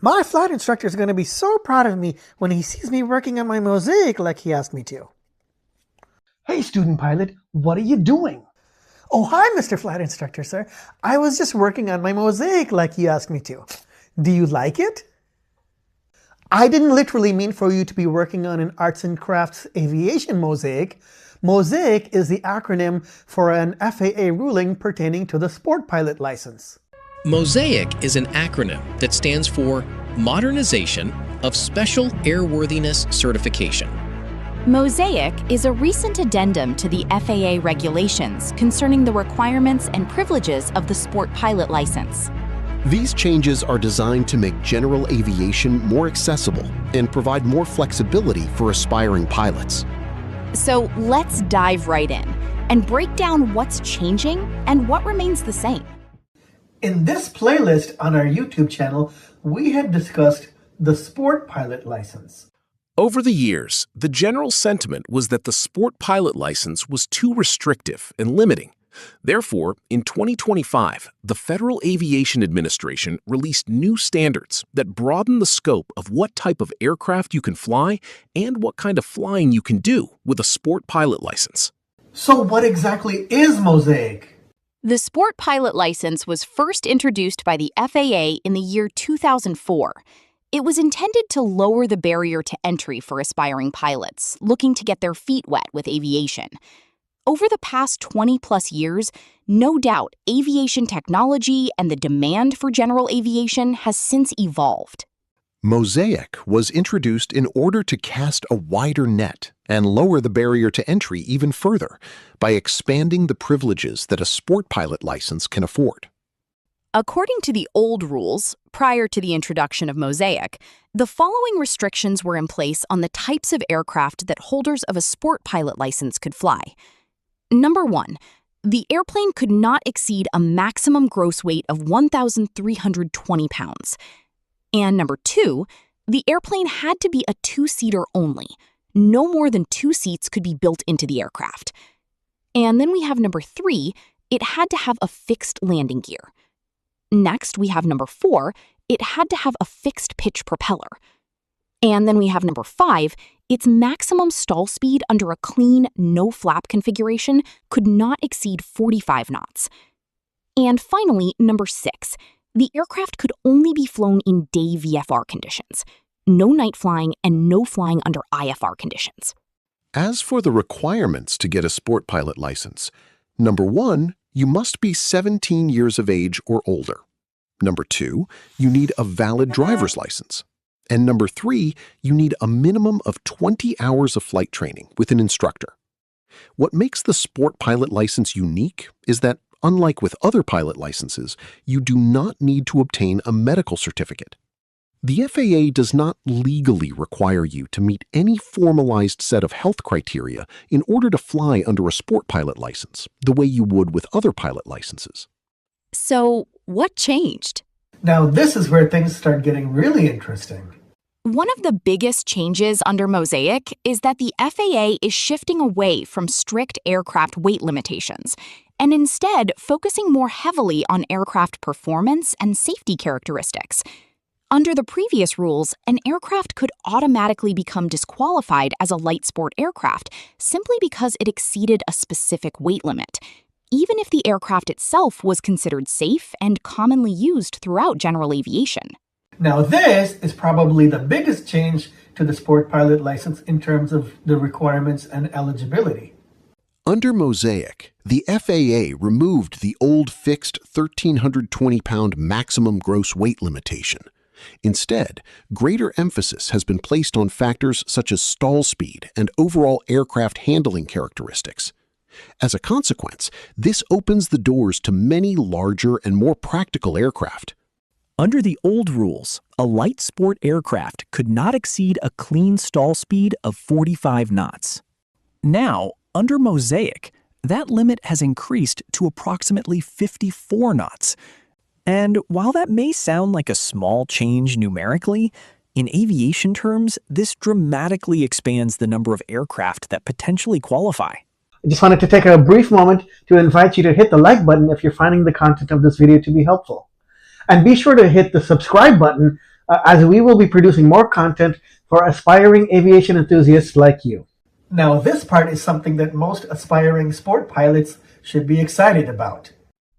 My flight instructor is going to be so proud of me when he sees me working on my MOSAIC like he asked me to. Hey, student pilot, what are you doing? Oh, hi, Mr. Flight Instructor, sir. I was just working on my MOSAIC like you asked me to. Do you like it? I didn't literally mean for you to be working on an arts and crafts aviation MOSAIC. MOSAIC is the acronym for an FAA ruling pertaining to the sport pilot license. MOSAIC is an acronym that stands for Modernization of Special Airworthiness Certification. MOSAIC is a recent addendum to the FAA regulations concerning the requirements and privileges of the sport pilot license. These changes are designed to make general aviation more accessible and provide more flexibility for aspiring pilots. So let's dive right in and break down what's changing and what remains the same. In this playlist on our YouTube channel, we had discussed the sport pilot license. Over the years, the general sentiment was that the sport pilot license was too restrictive and limiting. Therefore, in 2025, the Federal Aviation Administration released new standards that broaden the scope of what type of aircraft you can fly and what kind of flying you can do with a sport pilot license. So what exactly is MOSAIC? The sport pilot license was first introduced by the FAA in the year 2004. It was intended to lower the barrier to entry for aspiring pilots looking to get their feet wet with aviation. Over the past 20-plus years, no doubt aviation technology and the demand for general aviation has since evolved. MOSAIC was introduced in order to cast a wider net and lower the barrier to entry even further by expanding the privileges that a sport pilot license can afford. According to the old rules, prior to the introduction of MOSAIC, the following restrictions were in place on the types of aircraft that holders of a sport pilot license could fly. Number 1, the airplane could not exceed a maximum gross weight of 1,320 pounds. And number 2, the airplane had to be a two-seater only. No more than 2 seats could be built into the aircraft. And then we have number 3, it had to have a fixed landing gear. Next, we have number 4, it had to have a fixed pitch propeller. And then we have number 5, its maximum stall speed under a clean, no-flap configuration could not exceed 45 knots. And finally, number 6, the aircraft could only be flown in day VFR conditions. No night flying and no flying under IFR conditions. As for the requirements to get a sport pilot license, number 1, you must be 17 years of age or older. Number 2, you need a valid driver's license. And number 3, you need a minimum of 20 hours of flight training with an instructor. What makes the sport pilot license unique is that, unlike with other pilot licenses, you do not need to obtain a medical certificate. The FAA does not legally require you to meet any formalized set of health criteria in order to fly under a sport pilot license, the way you would with other pilot licenses. So, what changed? Now this is where things start getting really interesting. One of the biggest changes under MOSAIC is that the FAA is shifting away from strict aircraft weight limitations and instead focusing more heavily on aircraft performance and safety characteristics. Under the previous rules, an aircraft could automatically become disqualified as a light sport aircraft simply because it exceeded a specific weight limit, even if the aircraft itself was considered safe and commonly used throughout general aviation. Now this is probably the biggest change to the sport pilot license in terms of the requirements and eligibility. Under MOSAIC, the FAA removed the old fixed 1,320-pound maximum gross weight limitation. Instead, greater emphasis has been placed on factors such as stall speed and overall aircraft handling characteristics. As a consequence, this opens the doors to many larger and more practical aircraft. Under the old rules, a light sport aircraft could not exceed a clean stall speed of 45 knots. Now, under MOSAIC, that limit has increased to approximately 54 knots. And while that may sound like a small change numerically, in aviation terms, this dramatically expands the number of aircraft that potentially qualify. I just wanted to take a brief moment to invite you to hit the like button if you're finding the content of this video to be helpful. And be sure to hit the subscribe button as we will be producing more content for aspiring aviation enthusiasts like you. Now, this part is something that most aspiring sport pilots should be excited about.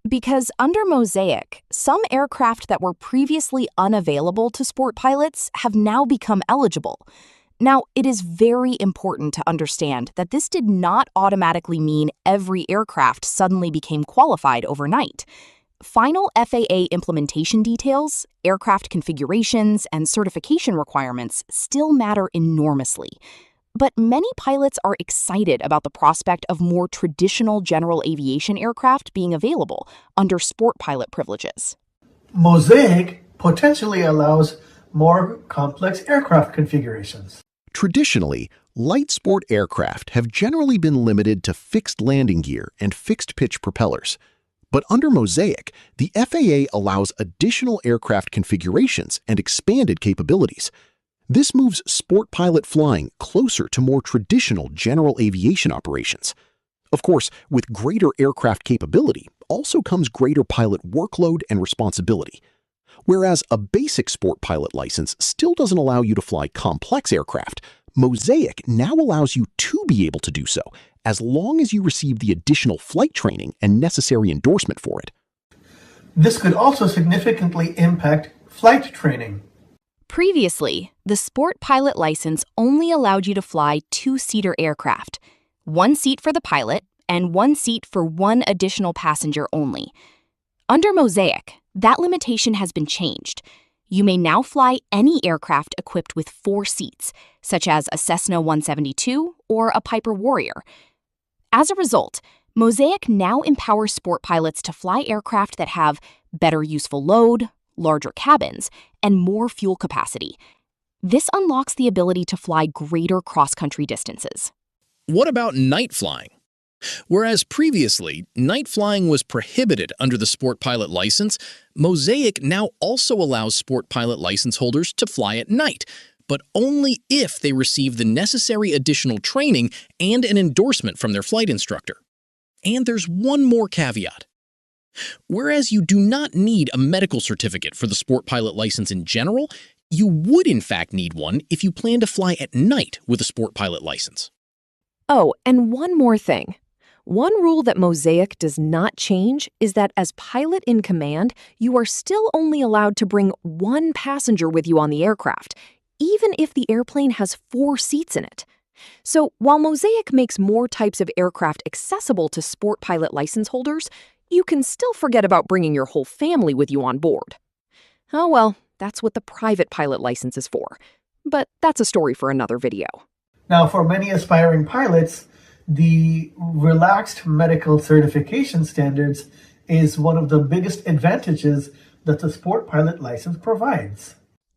Because under MOSAIC, some aircraft that were previously unavailable to sport pilots have now become eligible. Now, it is very important to understand that this did not automatically mean every aircraft suddenly became qualified overnight. Final FAA implementation details, aircraft configurations, and certification requirements still matter enormously. But many pilots are excited about the prospect of more traditional general aviation aircraft being available under sport pilot privileges. MOSAIC potentially allows more complex aircraft configurations. Traditionally, light sport aircraft have generally been limited to fixed landing gear and fixed pitch propellers. But under MOSAIC, the FAA allows additional aircraft configurations and expanded capabilities. This moves sport pilot flying closer to more traditional general aviation operations. Of course, with greater aircraft capability also comes greater pilot workload and responsibility. Whereas a basic sport pilot license still doesn't allow you to fly complex aircraft, MOSAIC now allows you to be able to do so, as long as you receive the additional flight training and necessary endorsement for it. This could also significantly impact flight training. Previously, the sport pilot license only allowed you to fly two-seater aircraft, one seat for the pilot and one seat for one additional passenger only. Under MOSAIC, that limitation has been changed. You may now fly any aircraft equipped with 4 seats, such as a Cessna 172 or a Piper Warrior. As a result, MOSAIC now empowers sport pilots to fly aircraft that have better useful load, larger cabins, and more fuel capacity. This unlocks the ability to fly greater cross-country distances. What about night flying? Whereas previously, night flying was prohibited under the sport pilot license, MOSAIC now also allows sport pilot license holders to fly at night, but only if they receive the necessary additional training and an endorsement from their flight instructor. And there's one more caveat. Whereas you do not need a medical certificate for the sport pilot license in general, you would in fact need one if you plan to fly at night with a sport pilot license. Oh, and one more thing. One rule that MOSAIC does not change is that as pilot in command, you are still only allowed to bring one passenger with you on the aircraft, even if the airplane has 4 seats in it. So while MOSAIC makes more types of aircraft accessible to sport pilot license holders, you can still forget about bringing your whole family with you on board. Oh well, that's what the private pilot license is for. But that's a story for another video. Now, for many aspiring pilots, the relaxed medical certification standards is one of the biggest advantages that the sport pilot license provides.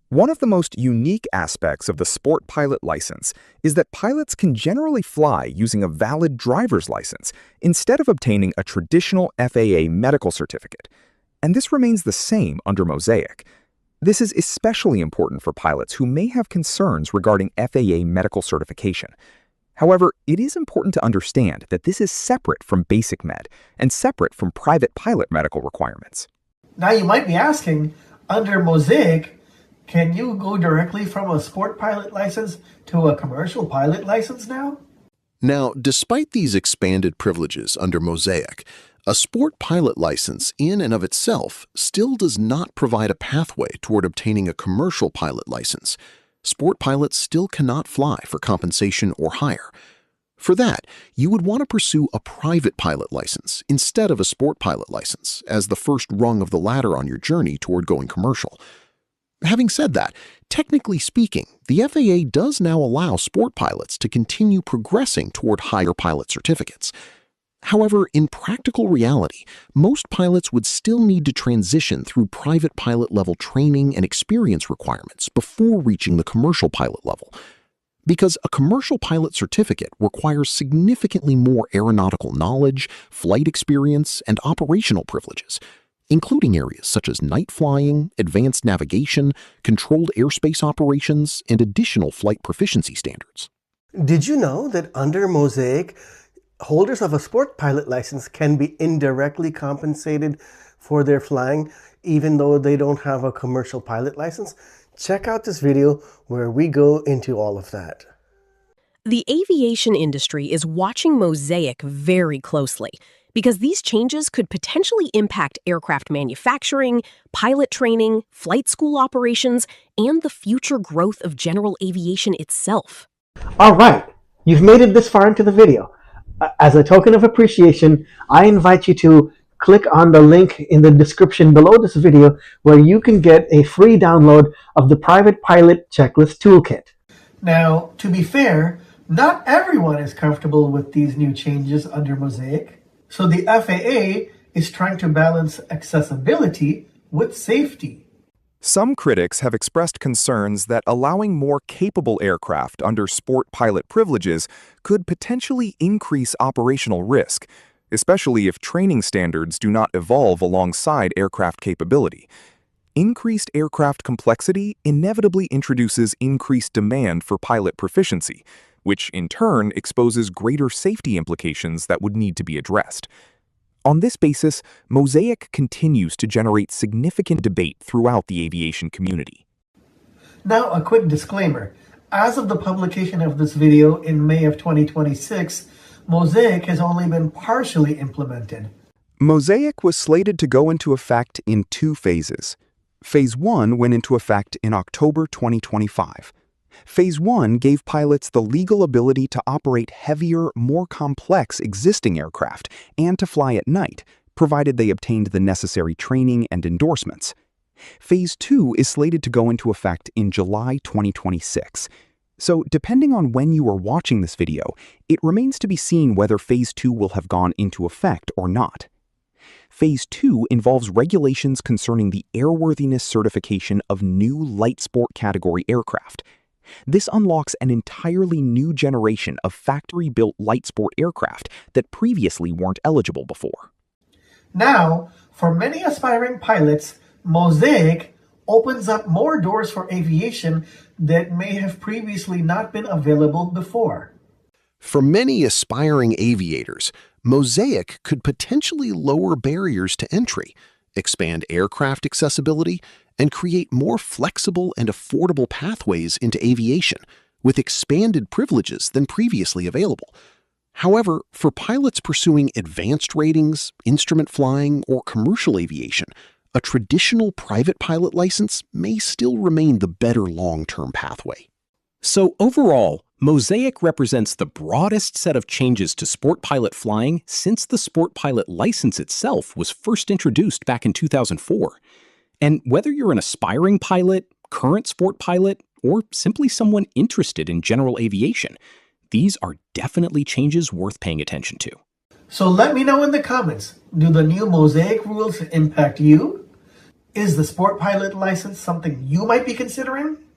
One of the most unique aspects of the sport pilot license is that pilots can generally fly using a valid driver's license instead of obtaining a traditional FAA medical certificate. And this remains the same under MOSAIC. This is especially important for pilots who may have concerns regarding FAA medical certification. However, it is important to understand that this is separate from basic med and separate from private pilot medical requirements. Now you might be asking, under MOSAIC, can you go directly from a sport pilot license to a commercial pilot license now? Now, despite these expanded privileges under MOSAIC, a sport pilot license in and of itself still does not provide a pathway toward obtaining a commercial pilot license. Sport pilots still cannot fly for compensation or hire. For that, you would want to pursue a private pilot license instead of a sport pilot license as the first rung of the ladder on your journey toward going commercial. Having said that, technically speaking, the FAA does now allow sport pilots to continue progressing toward higher pilot certificates. However, in practical reality, most pilots would still need to transition through private pilot level training and experience requirements before reaching the commercial pilot level. Because a commercial pilot certificate requires significantly more aeronautical knowledge, flight experience, and operational privileges, including areas such as night flying, advanced navigation, controlled airspace operations, and additional flight proficiency standards. Did you know that under MOSAIC, holders of a sport pilot license can be indirectly compensated for their flying, even though they don't have a commercial pilot license? Check out this video where we go into all of that. The aviation industry is watching MOSAIC very closely because these changes could potentially impact aircraft manufacturing, pilot training, flight school operations, and the future growth of general aviation itself. All right, you've made it this far into the video. As a token of appreciation, I invite you to click on the link in the description below this video where you can get a free download of the Private Pilot Checklist Toolkit. Now, to be fair, not everyone is comfortable with these new changes under MOSAIC, so the FAA is trying to balance accessibility with safety. Some critics have expressed concerns that allowing more capable aircraft under sport pilot privileges could potentially increase operational risk, especially if training standards do not evolve alongside aircraft capability. Increased aircraft complexity inevitably introduces increased demand for pilot proficiency, which in turn exposes greater safety implications that would need to be addressed. On this basis, MOSAIC continues to generate significant debate throughout the aviation community. Now, a quick disclaimer. As of the publication of this video in May of 2026, MOSAIC has only been partially implemented. MOSAIC was slated to go into effect in 2 phases. Phase 1 went into effect in October 2025. Phase 1 gave pilots the legal ability to operate heavier, more complex existing aircraft and to fly at night, provided they obtained the necessary training and endorsements. Phase 2 is slated to go into effect in July 2026. So, depending on when you are watching this video, it remains to be seen whether Phase 2 will have gone into effect or not. Phase 2 involves regulations concerning the airworthiness certification of new light sport category aircraft. This unlocks an entirely new generation of factory-built light sport aircraft that previously weren't eligible before. Now, for many aspiring pilots, MOSAIC opens up more doors for aviation that may have previously not been available before. For many aspiring aviators, MOSAIC could potentially lower barriers to entry, expand aircraft accessibility, and create more flexible and affordable pathways into aviation with expanded privileges than previously available. However, for pilots pursuing advanced ratings, instrument flying, or commercial aviation, a traditional private pilot license may still remain the better long-term pathway. So overall, MOSAIC represents the broadest set of changes to sport pilot flying since the sport pilot license itself was first introduced back in 2004. And whether you're an aspiring pilot, current sport pilot, or simply someone interested in general aviation, these are definitely changes worth paying attention to. So let me know in the comments, do the new MOSAIC rules impact you? Is the sport pilot license something you might be considering?